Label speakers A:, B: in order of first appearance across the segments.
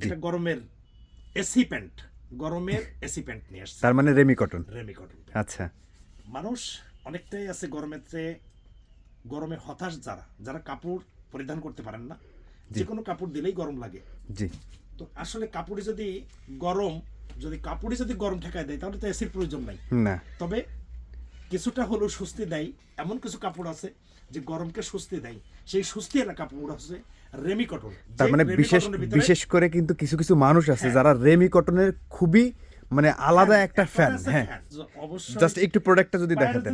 A: এটা গরমের AC pant, গরমের এসি প্যান্ট নিয়ে আসছে।
B: তার মানে রেমি কটন।
A: Remi cotton.
B: আচ্ছা,
A: মানুষ অনেকটাই আছে গরমেতে, গরমে হতাশ যারা যারা কাপড় পরিধান করতে পারেন না, যে কোনো কাপড় দিলেই গরম লাগে।
B: জি,
A: তো আসলে কাপড়ে যদি কাপড়ে যদি গরম ঠেকায় দেয় তাহলে তো এসির প্রয়োজন নাই।
B: না
A: তবে কিছুটা হলেও স্বস্তি দেয় এমন কিছু কাপড় আছে যে গরমকে স্বস্তি দেয়, সেই স্বস্তি এর কাপড় আছে রেমি কটন।
B: তার মানে বিশেষ করে কিন্তু কিছু কিছু মানুষ আছে যারা রেমি কটনের খুবই মানে আলাদা একটা ফ্যান। হ্যাঁ,
A: অবশ্যই।
B: জাস্ট একটু প্রোডাক্টটা যদি দেখাতেন।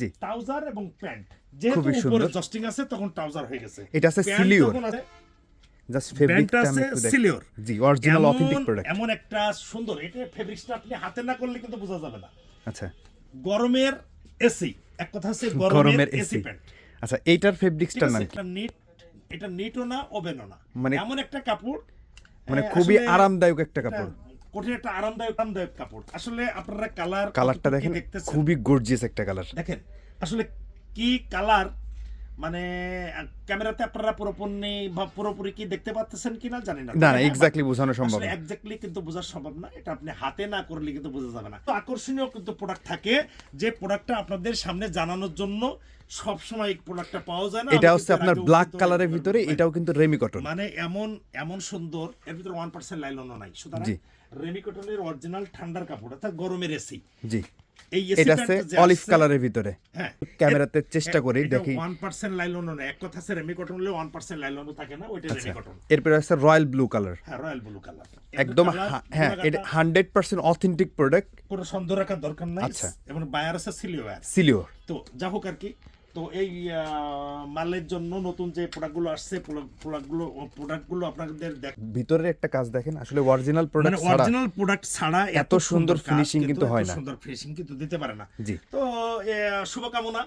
A: জি, ট্রাউজার এবং প্যান্ট, যেহেতু উপরে জাস্টিং আছে তখন ট্রাউজার হয়ে গেছে।
B: এটা আছে সিলিওর, জাস্ট ফেব্রিকটা আমি একটু দেখি।
A: সিলিওর,
B: জি, অরিজিনাল অথেন্টিক প্রোডাক্ট।
A: এমন একটা সুন্দর, এটা ফেব্রিক্সটা আপনি হাতে না করলে কিন্তু বোঝা যাবে না।
B: আচ্ছা,
A: গরমের এসি, এক কথা আছে গরমের এসি প্যান্ট।
B: আচ্ছা, এইটার ফেব্রিক্সটার নাম কি?
A: এটা নিটও না, ওভেনও না,
B: মানে
A: এমন একটা কাপড়,
B: মানে খুবই আরামদায়ক একটা কাপড়,
A: কঠিন একটা আরামদায়ক কাপড়। আসলে আপনারা
B: কালারটা দেখেন, খুবই গর্জিয়াস একটা কালার।
A: দেখেন আসলে কি কালার, মানে ক্যামেরাতে আপনারা পুরোপুরি কি দেখতে পাচ্ছেন কিনা জানি না।
B: না, এক্স্যাক্টলি বোঝানো সম্ভব না।
A: এক্স্যাক্টলি কিন্তু বোঝা সম্ভব না, এটা আপনি হাতে না করলে কিন্তু বোঝা যাবে না। তো আকর্ষণীয় কিন্তু প্রোডাক্ট থাকে, যে প্রোডাক্টটা আপনাদের সামনে জানানোর জন্য সব সময় এই প্রোডাক্টটা পাওয়া যায় না।
B: এটা হচ্ছে আপনার ব্ল্যাক কালারের ভিতরে, এটাও কিন্তু রেমি কটন।
A: মানে এমন সুন্দর, এর ভিতরে 1% লাইলনও নাই। সুতরাং রেমি কটনের অরিজিনাল ঠান্ডার কাপড়, অর্থাৎ গরমের এসি।
B: জি,
A: এই
B: এটা আছে অলিভ কালারের ভিতরে।
A: হ্যাঁ,
B: ক্যামেরাতে চেষ্টা করি দেখি।
A: 1% লাইলনও না, এক কথা আছে রেমি কটন হলে 1% লাইলনও থাকে না, ওইটা রেমি কটন।
B: এরপর আছে রয়্যাল ব্লু কালার।
A: হ্যাঁ, রয়্যাল ব্লু কালার,
B: একদম। হ্যাঁ, এটা 100% অথেন্টিক প্রোডাক্ট,
A: কোনো সন্দেহ রাখার দরকার নাই।
B: আচ্ছা,
A: এবং বায়ার আছে
B: সিলিওর।
A: তো যা হোক আর কি। তো এই মালের জন্য নতুন যে প্রোডাক্টগুলো আসছে, প্রোডাক্টগুলো আপনাদের
B: ভিতরের একটা কাজ দেখেন, আসলে অরিজিনাল প্রোডাক্ট ছাড়া এত সুন্দর ফিনিশিং কিন্তু হয় না,
A: সুন্দর ফিনিশিং কিন্তু দিতে পারে না।
B: জি,
A: তো শুভকামনা।